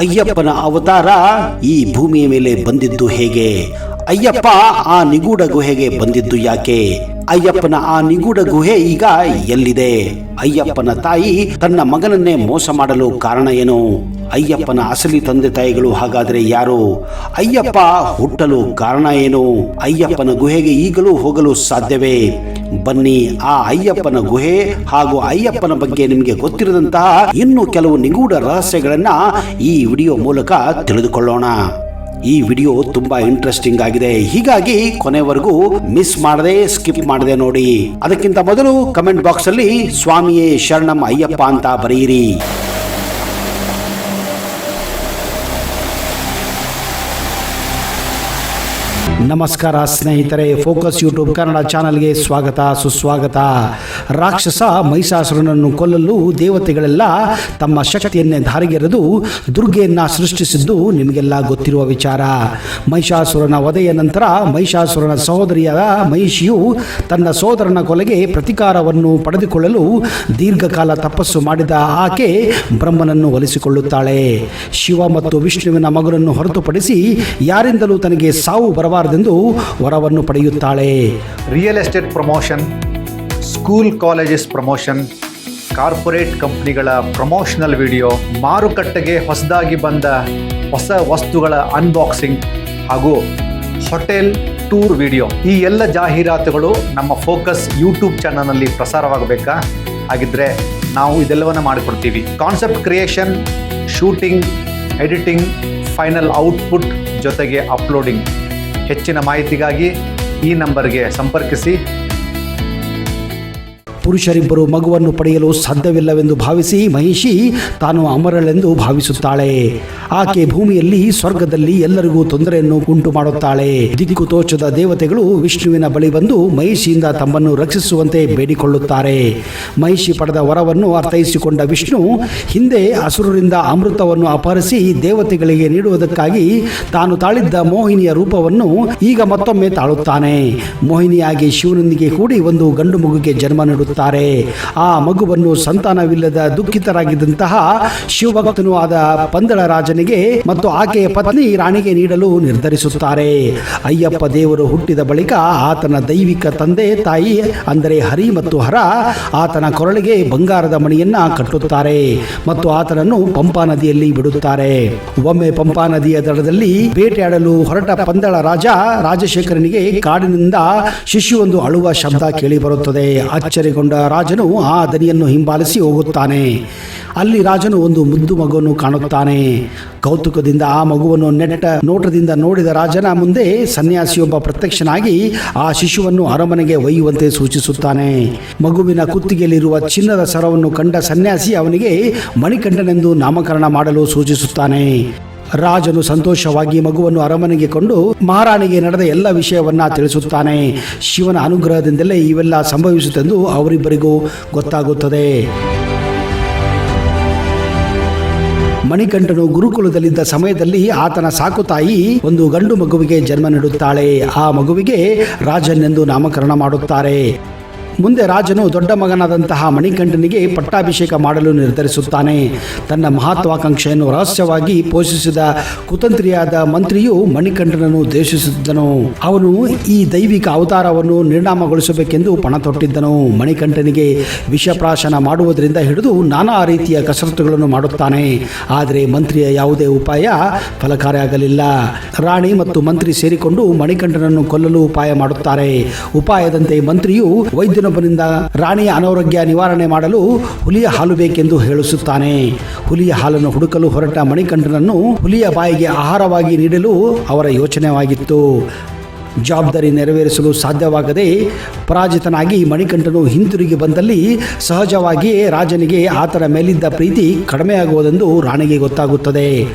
ಅಯ್ಯಪ್ಪನ ಅವತಾರ ಈ ಭೂಮಿಯ ಮೇಲೆ ಬಂದಿದ್ದು ಹೇಗೆ? ಅಯ್ಯಪ್ಪ ಆ ನಿಗೂಢ ಗುಹೆಗೆ ಬಂದಿದ್ದು ಯಾಕೆ? ಅಯ್ಯಪ್ಪನ ಆ ನಿಗೂಢ ಗುಹೆ ಈಗ ಎಲ್ಲಿದೆ? ಅಯ್ಯಪ್ಪನ ತಾಯಿ ತನ್ನ ಮಗನನ್ನೇ ಮೋಸ ಮಾಡಲು ಕಾರಣ ಏನು? ಅಯ್ಯಪ್ಪನ ಅಸಲಿ ತಂದೆ ತಾಯಿಗಳು ಹಾಗಾದ್ರೆ ಯಾರು? ಅಯ್ಯಪ್ಪ ಹುಟ್ಟಲು ಕಾರಣ ಏನು? ಅಯ್ಯಪ್ಪನ ಗುಹೆಗೆ ಈಗಲೂ ಹೋಗಲು ಸಾಧ್ಯವೇ? ಬನ್ನಿ, ಆ ಅಯ್ಯಪ್ಪನ ಗುಹೆ ಹಾಗೂ ಅಯ್ಯಪ್ಪನ ಬಗ್ಗೆ ನಿಮಗೆ ಗೊತ್ತಿರದಂತಹ ಇನ್ನೂ ಕೆಲವು ನಿಗೂಢ ರಹಸ್ಯಗಳನ್ನ ಈ ವಿಡಿಯೋ ಮೂಲಕ ತಿಳಿದುಕೊಳ್ಳೋಣ. ಈ ವಿಡಿಯೋ ತುಂಬಾ ಇಂಟ್ರೆಸ್ಟಿಂಗ್ ಆಗಿದೆ, ಹೀಗಾಗಿ ಕೊನೆವರೆಗೂ ಮಿಸ್ ಮಾಡದೆ ಸ್ಕಿಪ್ ಮಾಡದೆ ನೋಡಿ. ಅದಕ್ಕಿಂತ ಮೊದಲು ಕಮೆಂಟ್ ಬಾಕ್ಸ್ ಅಲ್ಲಿ ಸ್ವಾಮಿಯೇ ಶರಣಂ ಅಯ್ಯಪ್ಪ ಅಂತ ಬರೆಯಿರಿ. ನಮಸ್ಕಾರ ಸ್ನೇಹಿತರೆ, ಫೋಕಸ್ ಯೂಟ್ಯೂಬ್ ಕನ್ನಡ ಚಾನಲ್ಗೆ ಸ್ವಾಗತ ಸುಸ್ವಾಗತ. ರಾಕ್ಷಸ ಮಹಿಷಾಸುರನನ್ನು ಕೊಲ್ಲಲು ದೇವತೆಗಳೆಲ್ಲ ತಮ್ಮ ಶಕ್ತಿಯನ್ನೇ ಧಾರೆಗೆರೆದು ದುರ್ಗೆಯನ್ನ ಸೃಷ್ಟಿಸಿದ್ದು ನಿಮಗೆಲ್ಲ ಗೊತ್ತಿರುವ ವಿಚಾರ. ಮಹಿಷಾಸುರನ ವಧೆಯ ನಂತರ ಮಹಿಷಾಸುರನ ಸಹೋದರಿಯಾದ ಮಹಿಷಿಯು ತನ್ನ ಸೋದರನ ಕೊಲೆಗೆ ಪ್ರತಿಕಾರವನ್ನು ಪಡೆದುಕೊಳ್ಳಲು ದೀರ್ಘಕಾಲ ತಪಸ್ಸು ಮಾಡಿದ ಆಕೆ ಬ್ರಹ್ಮನನ್ನು ಒಲಿಸಿಕೊಳ್ಳುತ್ತಾಳೆ. ಶಿವ ಮತ್ತು ವಿಷ್ಣುವಿನ ಮಗನನ್ನು ಹೊರತುಪಡಿಸಿ ಯಾರಿಂದಲೂ ತನಗೆ ಸಾವು ಬರಬಾರದೆಂದು ವರವನ್ನು ಪಡೆಯುತ್ತಾಳೆ. Real estate promotion, school colleges promotion, corporate ಕಂಪ್ನಿಗಳ ಪ್ರಮೋಷನಲ್ ವಿಡಿಯೋ, ಮಾರುಕಟ್ಟೆಗೆ ಹೊಸದಾಗಿ ಬಂದ ಹೊಸ ವಸ್ತುಗಳ ಅನ್ಬಾಕ್ಸಿಂಗ್ ಹಾಗೂ ಹೋಟೆಲ್ ಟೂರ್ ವಿಡಿಯೋ, ಈ ಎಲ್ಲ ಜಾಹೀರಾತುಗಳು ನಮ್ಮ ಫೋಕಸ್ ಯೂಟ್ಯೂಬ್ ಚಾನಲ್ನಲ್ಲಿ ಪ್ರಸಾರವಾಗಬೇಕಾ? ಹಾಗಿದ್ರೆ ನಾವು ಇದೆಲ್ಲವನ್ನು ಮಾಡಿಕೊಡ್ತೀವಿ. Concept creation, shooting, editing, final output ಜೊತೆಗೆ ಅಪ್ಲೋಡಿಂಗ್. ಹೆಚ್ಚಿನ ಮಾಹಿತಿಗಾಗಿ ಈ ನಂಬರ್ಗೆ ಸಂಪರ್ಕಿಸಿ. ಪುರುಷರಿಬ್ಬರು ಮಗುವನ್ನು ಪಡೆಯಲು ಸಾಧ್ಯವಿಲ್ಲವೆಂದು ಭಾವಿಸಿ ಮಹಿಷಿ ತಾನು ಅಮರಳೆಂದು ಭಾವಿಸುತ್ತಾಳೆ. ಆಕೆ ಭೂಮಿಯಲ್ಲಿ ಸ್ವರ್ಗದಲ್ಲಿ ಎಲ್ಲರಿಗೂ ತೊಂದರೆಯನ್ನು ಉಂಟು ಮಾಡುತ್ತಾಳೆ. ದಿಕ್ಕು ತೋಚದ ದೇವತೆಗಳು ವಿಷ್ಣುವಿನ ಬಳಿ ಬಂದು ಮಹಿಷಿಯಿಂದ ತಮ್ಮನ್ನು ರಕ್ಷಿಸುವಂತೆ ಬೇಡಿಕೊಳ್ಳುತ್ತಾರೆ. ಮಹಿಷಿ ಪಡೆದ ವರವನ್ನು ಅರ್ಥೈಸಿಕೊಂಡ ವಿಷ್ಣು ಹಿಂದೆ ಅಸುರರಿಂದ ಅಮೃತವನ್ನು ಅಪಹರಿಸಿ ದೇವತೆಗಳಿಗೆ ನೀಡುವುದಕ್ಕಾಗಿ ತಾನು ತಾಳಿದ್ದ ಮೋಹಿನಿಯ ರೂಪವನ್ನು ಈಗ ಮತ್ತೊಮ್ಮೆ ತಾಳುತ್ತಾನೆ. ಮೋಹಿನಿಯಾಗಿ ಶಿವನೊಂದಿಗೆ ಕೂಡಿ ಒಂದು ಗಂಡು ಮಗುಗೆ ಜನ್ಮ ನೀಡುತ್ತಾನೆ. ಆ ಮಗುವನ್ನು ಸಂತಾನವಿಲ್ಲದ ದುಃಖಿತರಾಗಿದ್ದಂತಹ ಶಿವಭಕ್ತನೂ ಆದ ಪಂದಳ ರಾಜನಿಗೆ ಮತ್ತು ಆಕೆಯ ಪತ್ನಿ ರಾಣಿಗೆ ನೀಡಲು ನಿರ್ಧರಿಸುತ್ತಾರೆ. ಅಯ್ಯಪ್ಪ ದೇವರು ಹುಟ್ಟಿದ ಬಳಿಕ ಆತನ ದೈವಿಕ ತಂದೆ ತಾಯಿ ಅಂದರೆ ಹರಿ ಮತ್ತು ಹರ ಆತನ ಕೊರಳಿಗೆ ಬಂಗಾರದ ಮಣಿಯನ್ನ ಕಟ್ಟುತ್ತಾರೆ ಮತ್ತು ಆತನನ್ನು ಪಂಪಾ ನದಿಯಲ್ಲಿ ಬಿಡುತ್ತಾರೆ. ಒಮ್ಮೆ ಪಂಪಾ ನದಿಯ ದಡದಲ್ಲಿ ಬೇಟೆಯಾಡಲು ಹೊರಟ ಪಂದಳ ರಾಜ ರಾಜಶೇಖರನಿಗೆ ಕಾಡಿನಿಂದ ಶಿಶುವೊಂದು ಅಳುವ ಶಬ್ದ ಕೇಳಿ ಬರುತ್ತದೆ. ಅಚ್ಚರಿಗೊಂಡ ರಾಜನು ಆ ದನಿಯನ್ನು ಹಿಂಬಾಲಿಸಿ ಹೋಗುತ್ತಾನೆ. ಅಲ್ಲಿ ರಾಜನು ಒಂದು ಮುದ್ದು ಮಗುವನ್ನು ಕಾಣುತ್ತಾನೆ. ಕೌತುಕದಿಂದ ಆ ಮಗುವನ್ನು ನೆಟ್ಟ ನೋಟದಿಂದ ನೋಡಿದ ರಾಜನ ಮುಂದೆ ಸನ್ಯಾಸಿಯೊಬ್ಬ ಪ್ರತ್ಯಕ್ಷನಾಗಿ ಆ ಶಿಶುವನ್ನು ಅರಮನೆಗೆ ಒಯ್ಯುವಂತೆ ಸೂಚಿಸುತ್ತಾನೆ. ಮಗುವಿನ ಕುತ್ತಿಗೆಯಲ್ಲಿರುವ ಚಿನ್ನದ ಸರವನ್ನು ಕಂಡ ಸನ್ಯಾಸಿ ಅವನಿಗೆ ಮಣಿಕಂಠನೆಂದು ನಾಮಕರಣ ಮಾಡಲು ಸೂಚಿಸುತ್ತಾನೆ. ರಾಜನು ಸಂತೋಷವಾಗಿ ಮಗುವನ್ನು ಅರಮನೆಗೆ ಕೊಂಡು ಮಹಾರಾಣಿಗೆ ನಡೆದ ಎಲ್ಲ ವಿಷಯವನ್ನ ತಿಳಿಸುತ್ತಾನೆ. ಶಿವನ ಅನುಗ್ರಹದಿಂದಲೇ ಇವೆಲ್ಲ ಸಂಭವಿಸುತ್ತೆಂದು ಅವರಿಬ್ಬರಿಗೂ ಗೊತ್ತಾಗುತ್ತದೆ. ಮಣಿಕಂಠನು ಗುರುಕುಲದಲ್ಲಿದ್ದ ಸಮಯದಲ್ಲಿ ಆತನ ಸಾಕು ತಾಯಿ ಒಂದು ಗಂಡು ಮಗುವಿಗೆ ಜನ್ಮ ನೀಡುತ್ತಾಳೆ. ಆ ಮಗುವಿಗೆ ರಾಜನ್ ಎಂದು ನಾಮಕರಣ ಮಾಡುತ್ತಾರೆ. ಮುಂದೆ ರಾಜನು ದೊಡ್ಡ ಮಗನಾದಂತಹ ಮಣಿಕಂಠನಿಗೆ ಪಟ್ಟಾಭಿಷೇಕ ಮಾಡಲು ನಿರ್ಧರಿಸುತ್ತಾನೆ. ತನ್ನ ಮಹತ್ವಾಕಾಂಕ್ಷೆಯನ್ನು ರಹಸ್ಯವಾಗಿ ಪೋಷಿಸಿದ ಕುತಂತ್ರಿಯಾದ ಮಂತ್ರಿಯು ಮಣಿಕಂಠನನ್ನು ದ್ವೇಷಿಸಿದ್ದನು. ಅವನು ಈ ದೈವಿಕ ಅವತಾರವನ್ನು ನಿರ್ನಾಮಗೊಳಿಸಬೇಕೆಂದು ಪಣ ತೊಟ್ಟಿದ್ದನು. ಮಣಿಕಂಠನಿಗೆ ವಿಷಪ್ರಾಶನ ಮಾಡುವುದರಿಂದ ಹಿಡಿದು ನಾನಾ ರೀತಿಯ ಕಸರತ್ತುಗಳನ್ನು ಮಾಡುತ್ತಾನೆ. ಆದರೆ ಮಂತ್ರಿಯ ಯಾವುದೇ ಉಪಾಯ ಫಲಕಾರಿಯಾಗಲಿಲ್ಲ. ರಾಣಿ ಮತ್ತು ಮಂತ್ರಿ ಸೇರಿಕೊಂಡು ಮಣಿಕಂಠನನ್ನು ಕೊಲ್ಲಲು ಉಪಾಯ ಮಾಡುತ್ತಾರೆ. ಉಪಾಯದಂತೆ ಮಂತ್ರಿಯು ವೈದ್ಯನೊಬ್ಬನಿಂದ ರಾಣಿಯ ಅನಾರೋಗ್ಯ ನಿವಾರಣೆ ಮಾಡಲು ಹುಲಿಯ ಹಾಲು ಬೇಕೆಂದು ಹೇಳಿಸುತ್ತಾನೆ. ಹುಲಿಯ ಹಾಲನ್ನು ಹುಡುಕಲು ಹೊರಟ ಮಣಿಕಂಠನನ್ನು ಹುಲಿಯ ಬಾಯಿಗೆ ಆಹಾರವಾಗಿ ನೀಡಲು ಅವರ ಯೋಚನೆವಾಗಿತ್ತು. ಜವಾಬ್ದಾರಿ ನೆರವೇರಿಸಲು ಸಾಧ್ಯವಾಗದೆ ಪರಾಜಿತನಾಗಿ ಮಣಿಕಂಠನು ಹಿಂತಿರುಗಿ ಬಂದಲ್ಲಿ ಸಹಜವಾಗಿಯೇ ರಾಜನಿಗೆ ಆತನ ಮೇಲಿದ್ದ ಪ್ರೀತಿ ಕಡಿಮೆಯಾಗುವುದೆಂದು ರಾಣಿಗೆ ಗೊತ್ತಾಗುತ್ತದೆ.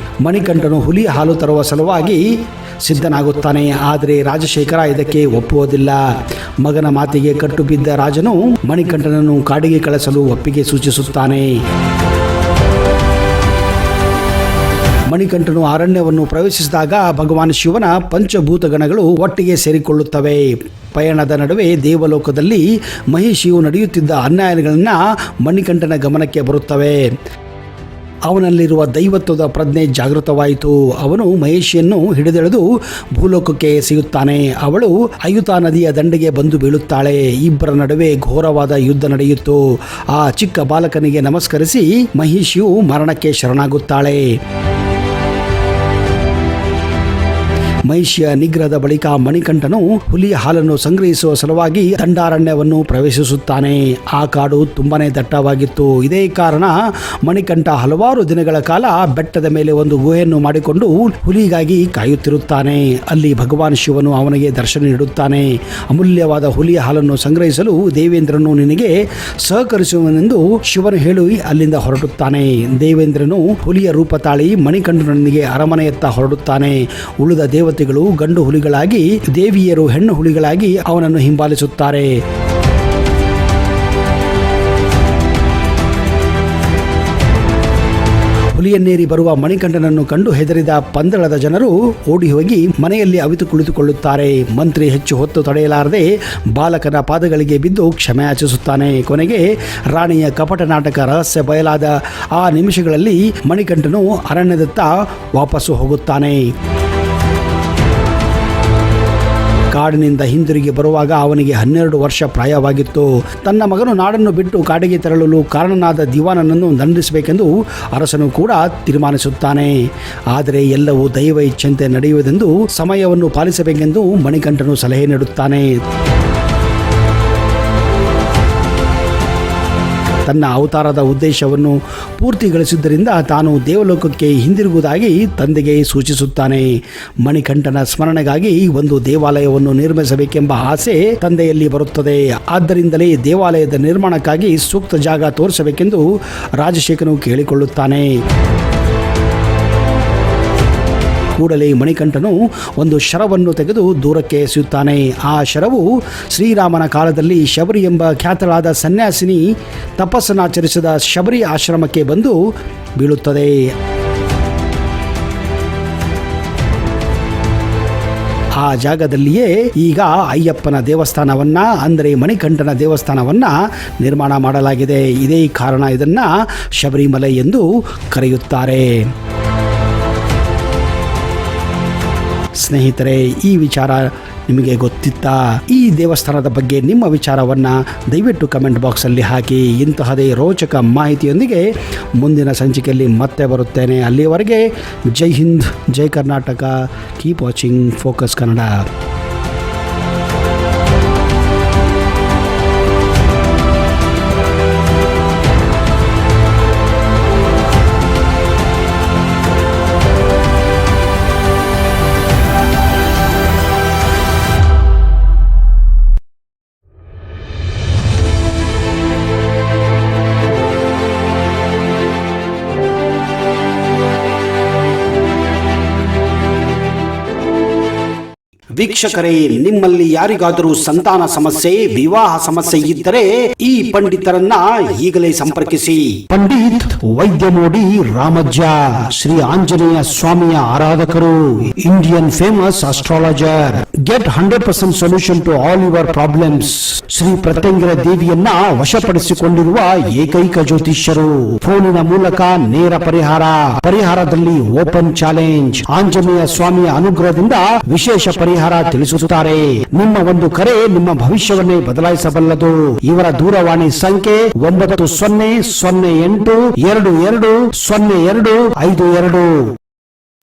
ಮಣಿಕಂಠನು ಹುಲಿಯ ಹಾಲು ತರುವ ಸಲುವಾಗಿ ಸಿದ್ಧನಾಗುತ್ತಾನೆ. ಆದರೆ ರಾಜಶೇಖರ ಇದಕ್ಕೆ ಒಪ್ಪುವುದಿಲ್ಲ. ಮಗನ ಮಾತಿಗೆ ಕಟ್ಟು ಬಿದ್ದ ರಾಜನು ಮಣಿಕಂಠನನ್ನು ಕಾಡಿಗೆ ಕಳಿಸಲು ಒಪ್ಪಿಗೆ ಸೂಚಿಸುತ್ತಾನೆ. ಮಣಿಕಂಠನು ಅರಣ್ಯವನ್ನು ಪ್ರವೇಶಿಸಿದಾಗ ಭಗವಾನ್ ಶಿವನ ಪಂಚಭೂತಗಣಗಳು ಒಟ್ಟಿಗೆ ಸೇರಿಕೊಳ್ಳುತ್ತವೆ. ಪಯಣದ ನಡುವೆ ದೇವಲೋಕದಲ್ಲಿ ಮಹಿಷಿಯು ನಡೆಯುತ್ತಿದ್ದ ಅನ್ಯಾಯಗಳನ್ನು ಮಣಿಕಂಠನ ಗಮನಕ್ಕೆ ಬರುತ್ತವೆ. ಅವನಲ್ಲಿರುವ ದೈವತ್ವದ ಪ್ರಜ್ಞೆ ಜಾಗೃತವಾಯಿತು. ಅವನು ಮಹಿಷಿಯನ್ನು ಹಿಡಿದೆಳೆದು ಭೂಲೋಕಕ್ಕೆ ಎಸೆಯುತ್ತಾನೆ. ಅವಳು ಅಯುತಾ ನದಿಯ ದಂಡೆಗೆ ಬಂದು ಬೀಳುತ್ತಾಳೆ. ಇಬ್ಬರ ನಡುವೆ ಘೋರವಾದ ಯುದ್ಧ ನಡೆಯಿತು. ಆ ಚಿಕ್ಕ ಬಾಲಕನಿಗೆ ನಮಸ್ಕರಿಸಿ ಮಹಿಷಿಯು ಮರಣಕ್ಕೆ ಶರಣಾಗುತ್ತಾಳೆ. ಮಹಿಷಿಯ ನಿಗ್ರಹದ ಬಳಿಕ ಮಣಿಕಂಠನು ಹುಲಿಯ ಹಾಲನ್ನು ಸಂಗ್ರಹಿಸುವ ಸಲುವಾಗಿ ದಂಡಾರಣ್ಯವನ್ನು ಪ್ರವೇಶಿಸುತ್ತಾನೆ. ಆ ಕಾಡು ತುಂಬಾನೇ ದಟ್ಟವಾಗಿತ್ತು. ಇದೇ ಕಾರಣ ಮಣಿಕಂಠ ಹಲವಾರು ದಿನಗಳ ಕಾಲ ಬೆಟ್ಟದ ಮೇಲೆ ಒಂದು ಗುಹೆಯನ್ನು ಮಾಡಿಕೊಂಡು ಹುಲಿಗಾಗಿ ಕಾಯುತ್ತಿರುತ್ತಾನೆ. ಅಲ್ಲಿ ಭಗವಾನ್ ಶಿವನು ಅವನಿಗೆ ದರ್ಶನ ನೀಡುತ್ತಾನೆ. ಅಮೂಲ್ಯವಾದ ಹುಲಿಯ ಹಾಲನ್ನು ಸಂಗ್ರಹಿಸಲು ದೇವೇಂದ್ರನು ನಿನಗೆ ಸಹಕರಿಸುವನೆಂದು ಶಿವನು ಹೇಳಿ ಅಲ್ಲಿಂದ ಹೊರಡುತ್ತಾನೆ. ದೇವೇಂದ್ರನು ಹುಲಿಯ ರೂಪ ತಾಳಿ ಮಣಿಕಂಠನೊಂದಿಗೆ ಅರಮನೆಯತ್ತ ಹೊರಡುತ್ತಾನೆ. ಉಳಿದ ದೇವತೆಗಳು ಗಂಡು ಹುಲಿಗಳಾಗಿ, ದೇವಿಯರು ಹೆಣ್ಣು ಹುಲಿಗಳಾಗಿ ಅವನನ್ನು ಹಿಂಬಾಲಿಸುತ್ತಾರೆ. ಹುಲಿಯನ್ನೇರಿ ಬರುವ ಮಣಿಕಂಠನನ್ನು ಕಂಡು ಹೆದರಿದ ಪಂದಳದ ಜನರು ಓಡಿ ಹೋಗಿ ಮನೆಯಲ್ಲಿ ಅವಿತು ಕುಳಿತುಕೊಳ್ಳುತ್ತಾರೆ. ಮಂತ್ರಿ ಹೆಚ್ಚು ಹೊತ್ತು ತಡೆಯಲಾರದೆ ಬಾಲಕನ ಪಾದಗಳಿಗೆ ಬಿದ್ದು ಕ್ಷಮೆ ಯಾಚಿಸುತ್ತಾನೆ. ಕೊನೆಗೆ ರಾಣಿಯ ಕಪಟ ನಾಟಕ ರಹಸ್ಯ ಬಯಲಾದ ಆ ನಿಮಿಷಗಳಲ್ಲಿ ಮಣಿಕಂಠನು ಅರಣ್ಯದತ್ತ ವಾಪಸ್ಸು ಹೋಗುತ್ತಾನೆ. ಕಾಡಿನಿಂದ ಹಿಂದಿರುಗಿ ಬರುವಾಗ ಅವನಿಗೆ 12 ವರ್ಷ ಪ್ರಾಯವಾಗಿತ್ತು. ತನ್ನ ಮಗನು ನಾಡನ್ನು ಬಿಟ್ಟು ಕಾಡಿಗೆ ತೆರಳಲು ಕಾರಣನಾದ ದಿವಾನನನ್ನು ದಂಡಿಸಬೇಕೆಂದು ಅರಸನು ಕೂಡ ತೀರ್ಮಾನಿಸುತ್ತಾನೆ. ಆದರೆ ಎಲ್ಲವೂ ದೈವ ಇಚ್ಛೆಯಂತೆ ನಡೆಯುವುದೆಂದು ಸಮಯವನ್ನು ಪಾಲಿಸಬೇಕೆಂದು ಮಣಿಕಂಠನು ಸಲಹೆ ನೀಡುತ್ತಾನೆ. ತನ್ನ ಅವತಾರದ ಉದ್ದೇಶವನ್ನು ಪೂರ್ತಿಗೊಳಿಸಿದ್ದರಿಂದ ತಾನು ದೇವಲೋಕಕ್ಕೆ ಹಿಂದಿರುಗುವುದಾಗಿ ತಂದೆಗೆ ಸೂಚಿಸುತ್ತಾನೆ. ಮಣಿಕಂಠನ ಸ್ಮರಣೆಗಾಗಿ ಒಂದು ದೇವಾಲಯವನ್ನು ನಿರ್ಮಿಸಬೇಕೆಂಬ ಆಸೆ ತಂದೆಯಲ್ಲಿ ಬರುತ್ತದೆ. ಆದ್ದರಿಂದಲೇ ದೇವಾಲಯದ ನಿರ್ಮಾಣಕ್ಕಾಗಿ ಸೂಕ್ತ ಜಾಗ ತೋರಿಸಬೇಕೆಂದು ರಾಜಶೇಖರನು ಕೇಳಿಕೊಳ್ಳುತ್ತಾನೆ. ಕೂಡಲೇ ಮಣಿಕಂಠನು ಒಂದು ಶರವನ್ನು ತೆಗೆದು ದೂರಕ್ಕೆ ಎಸೆಯುತ್ತಾನೆ. ಆ ಶರವು ಶ್ರೀರಾಮನ ಕಾಲದಲ್ಲಿ ಶಬರಿ ಎಂಬ ಖ್ಯಾತಳಾದ ಸನ್ಯಾಸಿನಿ ತಪಸ್ಸನ್ನಾಚರಿಸಿದ ಶಬರಿ ಆಶ್ರಮಕ್ಕೆ ಬಂದು ಬೀಳುತ್ತದೆ. ಆ ಜಾಗದಲ್ಲಿಯೇ ಈಗ ಅಯ್ಯಪ್ಪನ ದೇವಸ್ಥಾನವನ್ನ, ಅಂದರೆ ಮಣಿಕಂಠನ ದೇವಸ್ಥಾನವನ್ನ ನಿರ್ಮಾಣ ಮಾಡಲಾಗಿದೆ. ಇದೇ ಕಾರಣ ಇದನ್ನ ಶಬರಿಮಲೆ ಎಂದು ಕರೆಯುತ್ತಾರೆ. ಸ್ನೇಹಿತರೆ, ಈ ವಿಚಾರ ನಿಮಗೆ ಗೊತ್ತಿತ್ತಾ? ಈ ದೇವಸ್ಥಾನದ ಬಗ್ಗೆ ನಿಮ್ಮ ವಿಚಾರವನ್ನು ದಯವಿಟ್ಟು ಕಮೆಂಟ್ ಬಾಕ್ಸಲ್ಲಿ ಹಾಕಿ. ಇಂತಹದೇ ರೋಚಕ ಮಾಹಿತಿಯೊಂದಿಗೆ ಮುಂದಿನ ಸಂಚಿಕೆಯಲ್ಲಿ ಮತ್ತೆ ಬರುತ್ತೇನೆ. ಅಲ್ಲಿಯವರೆಗೆ ಜೈ ಹಿಂದ್, ಜೈ Karnataka. Keep watching Focus Kannada. ವೀಕ್ಷಕರೇ, ನಿಮ್ಮಲ್ಲಿ ಯಾರಿಗಾದರೂ ಸಂತಾನ ಸಮಸ್ಯೆ, ವಿವಾಹ ಸಮಸ್ಯೆ ಇದ್ದರೆ ಈ ಪಂಡಿತರನ್ನ ಈಗಲೇ ಸಂಪರ್ಕಿಸಿ. ಪಂಡಿತ್ ವೈದ್ಯಮೋಡಿ ರಾಮಜ್ಜ, ಶ್ರೀ ಆಂಜನೇಯ ಸ್ವಾಮಿಯ ಆರಾಧಕರು, Indian famous astrologer. Get 100% solution to all your problems. Shri Pratyangira ದೇವಿಯನ್ನ ವಶಪಡಿಸಿಕೊಂಡಿರುವ ಏಕೈಕ ಜ್ಯೋತಿಷ್ಯರು. ಫೋನಿನ ಮೂಲಕ ನೇರ ಪರಿಹಾರದಲ್ಲಿ ಓಪನ್ ಚಾಲೆಂಜ್. ಆಂಜನೇಯ ಸ್ವಾಮಿಯ ಅನುಗ್ರಹದಿಂದ ವಿಶೇಷ ಪರಿಹಾರ ತಿಳಿಸುತ್ತಾರೆ. ನಿಮ್ಮ ಒಂದು ಕರೆ ನಿಮ್ಮ ಭವಿಷ್ಯವನ್ನೇ ಬದಲಾಯಿಸಬಲ್ಲದು. ಇವರ ದೂರವಾಣಿ ಸಂಖ್ಯೆ 9008220252.